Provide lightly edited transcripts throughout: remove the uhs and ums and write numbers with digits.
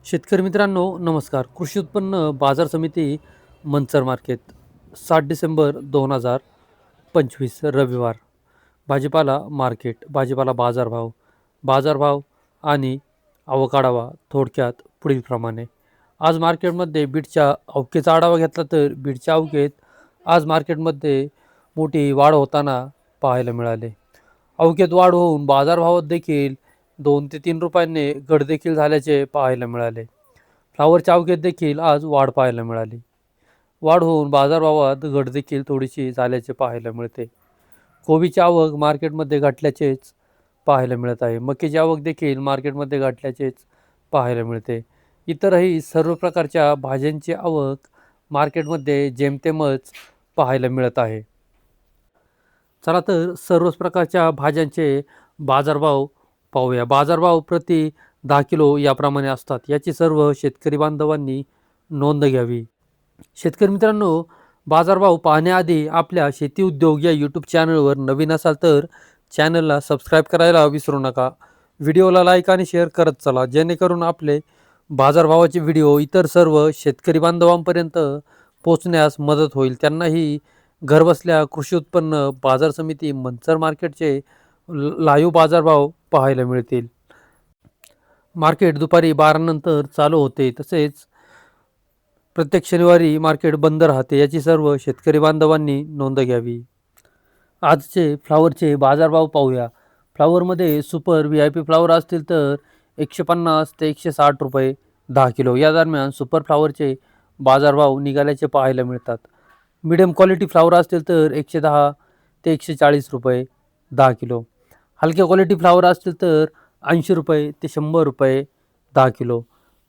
शेतकरी मित्रांनो नमस्कार. कृषी उत्पन्न बाजार समिती मंचर मार्केट 7 डिसेंबर 2025 रविवार. भाजीपाला मार्केट, भाजीपाला बाजारभाव आणि आवक आढावा थोडक्यात पुढीलप्रमाणे. आज मार्केटमध्ये बीटच्या अवकेचा आढावा घेतला तर बीटच्या अवकेत आज मार्केटमध्ये मोठी वाढ होताना पाहायला मिळाले. अवकेत वाढ होऊन बाजारभावात देखील 2 ते 3 रुपयांनी घट देखील झाल्याचे पाहायला मिळाले. फ्लावरच्या अवकेत देखील आज वाढ पाहायला मिळाली. वाढ होऊन बाजारभावात घट देखील थोडीशी झाल्याचे पाहायला मिळते. कोबीची आवक मार्केटमध्ये घटल्याचेच पाहायला मिळत आहे. मक्याची आवक देखील मार्केटमध्ये घटल्याचेच पाहायला मिळते. इतरही सर्व प्रकारच्या भाज्यांची आवक मार्केटमध्ये जेमतेमच पाहायला मिळत आहे. चला तर सर्वच प्रकारच्या भाज्यांचे बाजारभाव पाहूया. बाजारभाव प्रति 10 किलो याप्रमाणे असतात. याची सर्व शेतकरी बांधवांनी नोंद घ्यावी. शेतकरी मित्रांनो, बाजारभाव पाहण्याआधी आपल्या शेती उद्योग या यूट्यूब चॅनलवर नवीन असाल तर चॅनलला सबस्क्राईब करायला विसरू नका. व्हिडिओला लाईक आणि शेअर करत चला, जेणेकरून आपले बाजारभावाचे व्हिडिओ इतर सर्व शेतकरी बांधवांपर्यंत पोहोचण्यास मदत होईल. त्यांनाही घरबसल्या कृषी उत्पन्न बाजार समिती मंचर मार्केटचे लाईव्ह बाजारभाव पाहायला मिळतील. मार्केट दुपारी 12 नंतर चालू होते. तसेच प्रत्येक शनिवारी मार्केट बंद राहते. याची सर्व शेतकरी बांधवांनी नोंद घ्यावी. आजचे फ्लावरचे बाजारभाव पाहूया. फ्लावरमध्ये सुपर VIP फ्लावर असतील तर 150 ते 160 रुपये 10 किलो या दरम्यान सुपर फ्लावरचे बाजारभाव निघाल्याचे पाहायला मिळतात. मिडियम क्वालिटी फ्लावर असतील तर 110 ते 140 रुपये 10 किलो. हलक्या क्वालिटी फ्लावर असतील तर 80 रुपये ते 100 रुपये 10 किलो.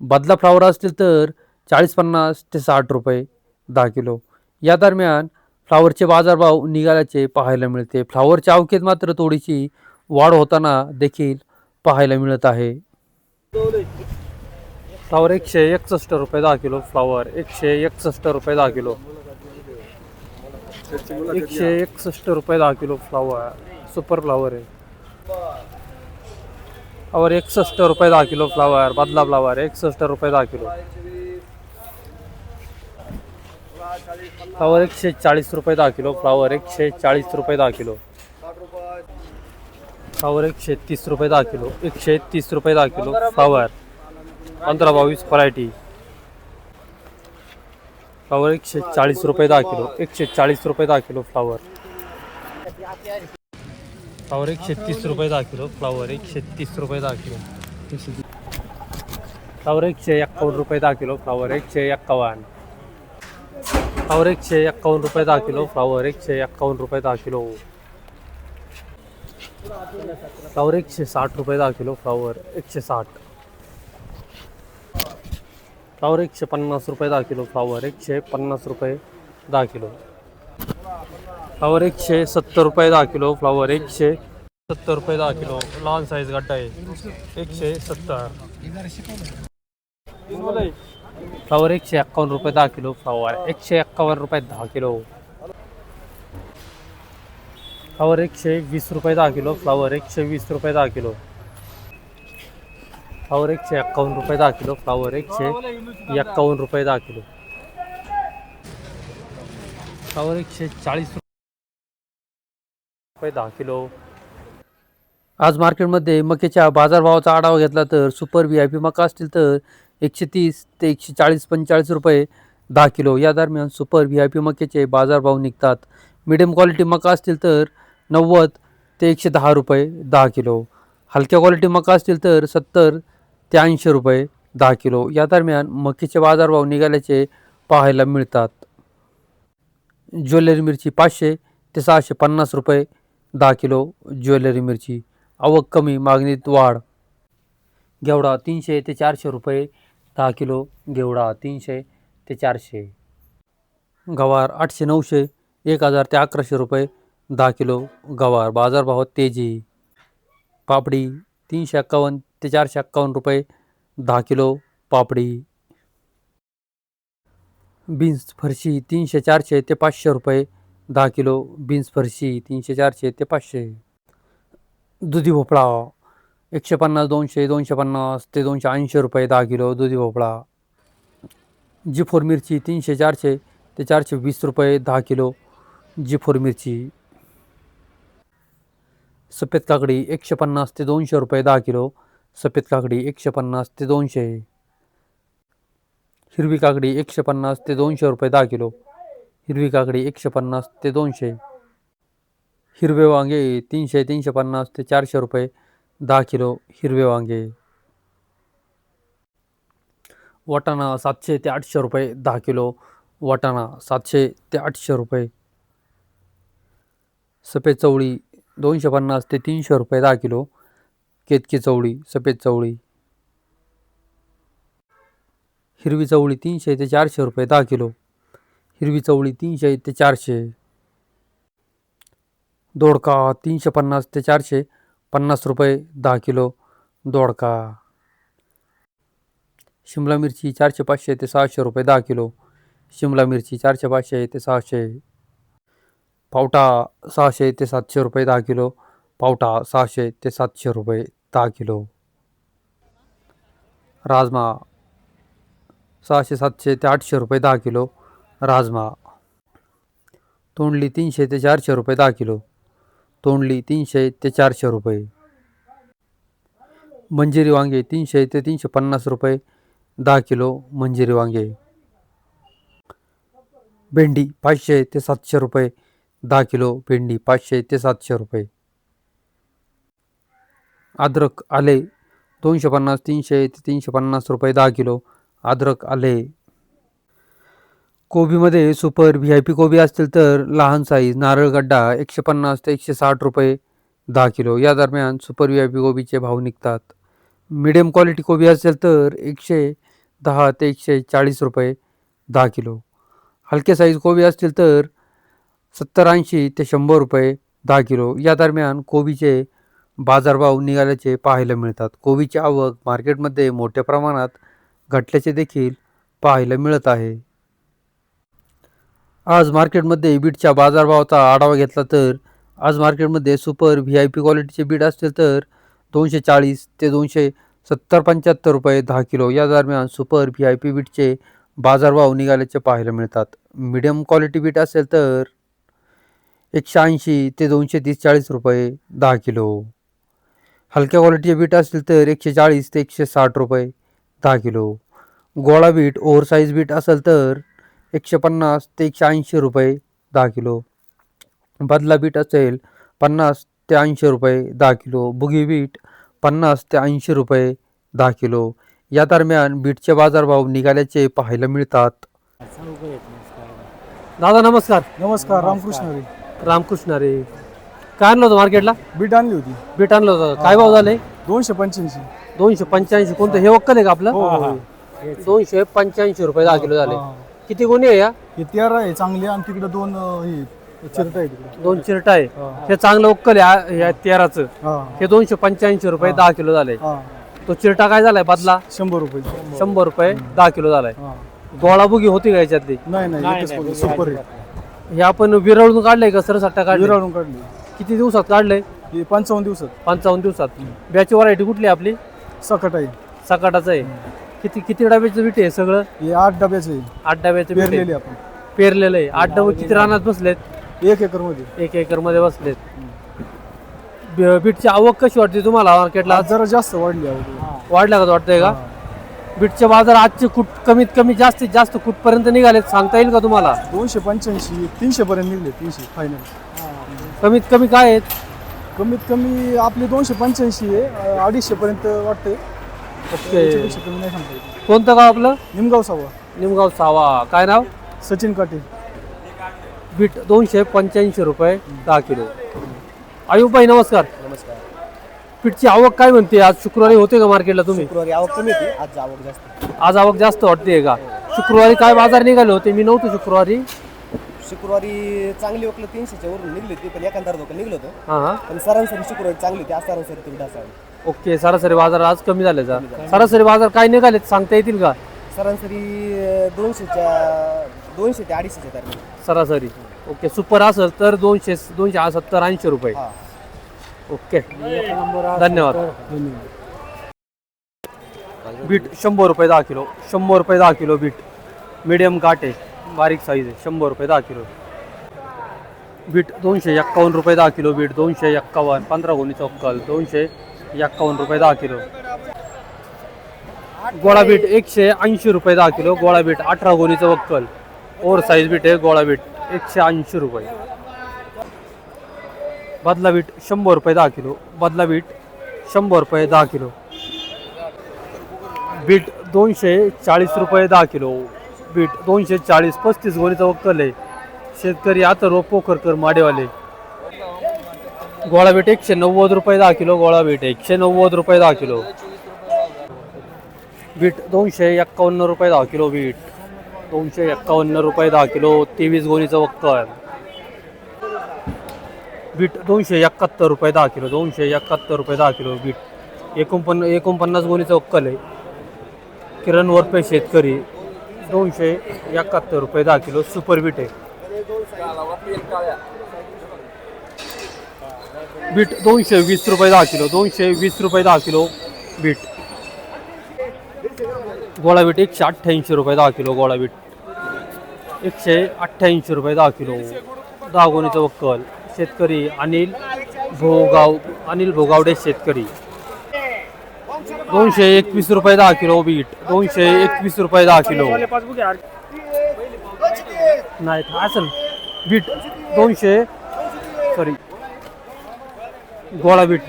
बदला फ्लावर असतील तर 40-50 ते 60 रुपये 10 किलो. या दरम्यान फ्लावरचे बाजारभाव निघाल्याचे पाहायला मिळते. फ्लावरच्या अवकेत मात्र थोडीशी वाढ होताना देखील पाहायला मिळत आहे. फ्लावर 161 रुपये 10 किलो. फ्लावर 161 रुपये 10 किलो. 161 रुपये 10 किलो फ्लावर सुपर फ्लावर आहे. फ्लावर 61 रुपये 10 किलो. फ्लावर बदला फ्लावर 61 रुपये 10 किलो. फ्लावर 140 रुपये 10 किलो. फ्लावर 140 रुपये 10 किलो. फ्लावर 130 रुपये 10 किलो. 130 रुपये 10 किलो. Flower 15-22 variety. फ्लावर 140 रुपये 10 किलो. 140 रुपये 10 किलो. फ्लावर 130 रुपये 10 किलो. फ्लावर 130 रुपये 10 किलो. फ्लावर 151 रुपये 10 किलो. फ्लावर 151. फ्लावर 151 रुपये 10 किलो. फ्लावर 151 रुपये 10 किलो. फ्लावर 160 रुपये 10 किलो. फ्लावर 160. फ्लावर 150 रुपये 10 किलो. फ्लावर 150 रुपये 10 किलो. फ्लावर 170 रुपये 10 किलो. फ्लावर 170 रुपये 10 किलो. लहान साईज गड्डा आहे 170. फ्लावर 151 रुपये 10 किलो. फ्लावर 151 रुपये 10 किलो. फ्लावर 120 रुपये 10 किलो. फ्लावर 120 रुपये 10 किलो. फ्लावर 151 रुपये 10 किलो. फ्लावर 151 रुपये 10 किलो. फ्लावर 140 रुपये 10 किलो. आज मार्केटमध्ये मक्याच्या बाजारभावाचा आढावा घेतला तर सुपर VIP मका असतील तर 130 ते 140-45 रुपये 10 किलो या दरम्यान सुपर VIP मक्याचे बाजारभाव निघतात. मिडियम क्वालिटी मका असतील तर 90 ते 110 रुपये 10 किलो. हलक्या क्वालिटी मका असतील तर 70 ते 80 रुपये 10 किलो या दरम्यान मक्याचे बाजारभाव निघाल्याचे पाहायला मिळतात. ज्वेलरी मिरची 500 ते 650 रुपये 10 किलो. ज्वेलरी मिरची आवक कमी, मागणीत वाढ. घेवडा 300 ते 400 रुपये 10 किलो. घेवडा 300 ते 400. गवार 800-900, 1000 ते 1100 रुपये 10 किलो. गवार बाजारभावात तेजी. पापडी 351 ते 451 रुपये 10 किलो. पापडी. बीन्स फरशी 300-400 ते 500 रुपये 10 किलो. बीन्स फरशी 300-400 ते 500. दुधी भोपळा 150, 200, 250 ते 280 रुपये 10 किलो. दुधी भोपळा. जी4 मिरची 300, 400 ते 420 रुपये 10 किलो. जी4 मिरची. सफेद काकडी 150 ते 200 रुपये 10 किलो. सफेद काकडी 150 ते 200. हिरवी काकडी 150 ते 200 रुपये 10 किलो. हिरवी काकडी 150 ते 200. हिरवे वांगे 300, 350 ते 400 रुपये 10 किलो. हिरवे वांगे. वाटाणा 700 ते 800 रुपये 10 किलो. वाटाणा 700 ते 800 रुपये. सफेद चवळी 250 ते 300 रुपये 10 किलो. केतकी चवळी. सफेद चवळी. हिरवी चवळी 300 ते 400 रुपये 10 किलो. हिरवी चवळी 300 ते 400. दोडका 350 ते 450 रुपये 10 किलो. दोडका. शिमला मिरची 400, 500 ते 600 रुपये 10 किलो. शिमला मिरची 400, 500 ते 600. पावटा 600 ते 700 रुपये 10 किलो. पावटा 600 ते 700 रुपये 10 किलो. राजमा 600, 700 ते 800 रुपये 10 किलो. राजमा. तोंडली 300 ते 400 रुपये 10 किलो. तोंडली 300 ते 400 रुपये. मंजिरी वांगे 300 ते 350 रुपये 10 किलो. मंजिरी वांगे. भेंडी 500 ते 700 रुपये 10 किलो. भेंडी 500 ते 700 रुपये. अद्रक आले 250, 300 ते 350 रुपये 10 किलो. अद्रक आले. कोबीमध्ये सुपर VIP कोबी असतील तर लहान साईज नारळ गड्डा 150 ते 160 रुपये 10 किलो. या दरम्यान सुपर VIP कोबीचे भाव निघतात. मिडियम क्वालिटी कोबी असेल तर 110 ते 140 रुपये 10 किलो. हलके साईज कोबी असतील तर 70, 80 ते 100 रुपये 10 किलो. या दरम्यान कोबीचे बाजारभाव निघाल्याचे पाहायला मिळतात. कोबीची आवक मार्केटमध्ये मोठ्या प्रमाणात घटल्याचे देखील पाहायला मिळत आहे. आज मार्केटमध्ये बीटच्या बाजारभावाचा आढावा घेतला तर आज मार्केटमध्ये सुपर VIP क्वालिटीचे बीट असतील तर 240 ते 270, 75 रुपये 10 किलो. या दरम्यान सुपर VIP बीटचे बाजारभाव निघाल्याचे पाहायला मिळतात. मीडियम क्वालिटी बीट असेल तर 180 ते 230, 40 रुपये 10 किलो. हलक्या क्वालिटीचे बीट असतील तर 140 ते 160 रुपये 10 किलो. गोळा बीट ओव्हरसाईज बीट असेल तर 150 ते 180 रुपये 10 किलो. बदला बीट असेल 50 ते 80 रुपये 10 किलो. बुगी बीट 50 ते 80 रुपये 10 किलो. या दरम्यान बीटचे बाजारभाव निघाल्याचे पाहायला मिळतात. दादा नमस्कार. नमस्कार. रामकृष्ण रे. रामकृष्ण रे. काय आणलं होतं मार्केटला? बीट आणली होती. बीट आणलं होतं. काय भाव झाले? 285. 285. कोणतं हे वक्कल आहे का आपलं? 285 रुपये 10 किलो झाले. किती गुन्हे आहे या? हे 13 आहे चांगले आणि तिकडे 2 हे चिरट आहे तिकडे. 2 चिरटा आहे. हे चांगलं वक्कल आहे या 13चं. हे 285 रुपये 10 किलो झाले. तो चिरटा काय झालाय बदला? 100 रुपये. 100 रुपये 10 किलो झालाय. गोळा बुगी होती का याच्यातली? नाही सुपर आहे. हे आपण विरळून काढलंय का सरसट्टा काढले? विराळून काढली. किती दिवसात काढलंय? हे 55 दिवसात. 55 दिवसात. ब्याची व्हरायटी कुठली आपली? सकट आहे. सकाटाचं आहे. किती डब्याचं बीट आहे सगळं? हे 8 डब्याचे आहे. 8 डब्याचं बीट पेरलेले आहे. आपण. पेरलेलं आहे. 8 डबे किती रानात बसलेत? 1 एकर मध्ये. 1 एकर मध्ये बसलेत. बीटची आवक कशी वाटते तुम्हाला मार्केटला? आज जरा जास्त वाढली आहे. वाढल्या का वाटतंय का? बीटचे बाजार आजचे कमीत कमी जास्तीत जास्त कुठपर्यंत निघालेत सांगता येईल का तुम्हाला? 285, 300 पर्यंत निघले. 300 फायनल. कमीत कमी काय आहेत? कमीत कमी आपले 285 आहे. 250 पर्यंत वाटते. कमी नाही सांगता येत. कोणतं गाव आपलं? निमगाव सावा. निमगाव सावा. काय नाव? सचिन काटे. बीट 285 रुपये 10 किलो. आयुबाई नमस्कार. नमस्कार. बीटची आवक काय म्हणते? आज शुक्रवारी होते का मार्केटला तुम्ही? शुक्रवारी आवक कमी होती, आज आवक जास्त. आज आवक जास्त वाटते का? शुक्रवारी काय बाजार निघाले होते? मी नव्हतो शुक्रवारी. शुक्रवारी चांगली वकलं 300च्या वरून निघली होती, पण एखादा धोका निघलं होतं. हां. पण सरासरी शुक्रवारी चांगली होती, आज सरासरी तुम्ही ढासावी. ओके. सरासरी बाजार आज कमी झाले का? सरासरी बाजार काय निघाले सांगता येतील का? सरासरी 200 ते 250 दरम्यान सरासरी. ओके. सुपर असेल तर 270, 80 रुपये. ओके धन्यवाद. धन्यवाद. बीट 100 रुपये 10 किलो, 100 रुपये 10 किलो बीट. मीडियम काटे बारीक साईज आहे, 100 रुपये 10 किलो. बीट 251 रुपये 10 किलो बीट, 251 15 गोणीचं अक्कल, 251 रुपये 10 किलो. गोळा बीट 180 रुपये 10 किलो, गोळा बीट 18 गोणीचं अक्कल, ओव्हर साईज बीट आहे. गोळा बीट 180 रुपये. बदला बीट 100 रुपये 10 किलो, बदला बीट 100 रुपये 10 किलो. बीट 240 रुपये 10 किलो, बीट 240 35 गोणीचं वक्कल आहे. शेतकरी आता पोखरकर माडेवाले. गोळा बीट 190 रुपये 10 किलो, गोळा बीट 190 रुपये 10 किलो. बीट 251 रुपये 10 किलो, बीट 251 रुपये 10 किलो, 23 गोणीचं वक्कल. बीट 271 रुपये 10 किलो, 271 रुपये 10 किलो. बीट 49 गोणीचं वक्कल आहे. किरण वरपे शेतकरी 271 रुपये 10 किलो, सुपर बीट आहे. बीट 220 रुपये 10 किलो, 220 रुपये 10 किलो बीट. गोळा बीट 188 रुपये 10 किलो, गोळा बीट 188 रुपये 10 किलो, 10 गोणीचं वक्कल. शेतकरी अनिल भोगावडे शेतकरी. 221 रुपये 10 किलो बीट, 221 रुपये 10 किलो. नाही असेल बीट 200 गोळा बीट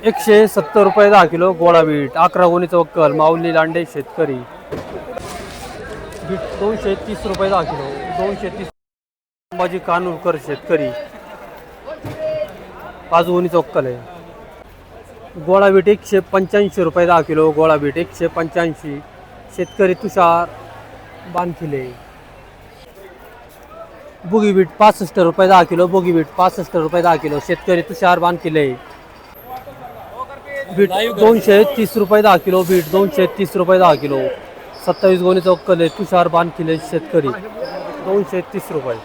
170 रुपये 10 किलो, गोळा बीट 11 गोणीचं वक्कल, माऊली लांडे शेतकरी. बीट 230 रुपये 10 किलो, 230. संभाजी कानूरकर शेतकरी 5 गोणीचं वक्कल आहे. गोळा बीट 185 रुपये 10 किलो, गोळा बीट 185. शेतकरी तुषार बानखिले. बुगी बीट 65 रुपये 10 किलो, बुगी बीट 65 रुपये 10 किलो. शेतकरी तुषार बानखिले. बीट 230 रुपये 10 किलो, बीट 230 रुपये 10 किलो, 27 गोणीचं वक्कल आहे. तुषार बानखिले शेतकरी 230 रुपये.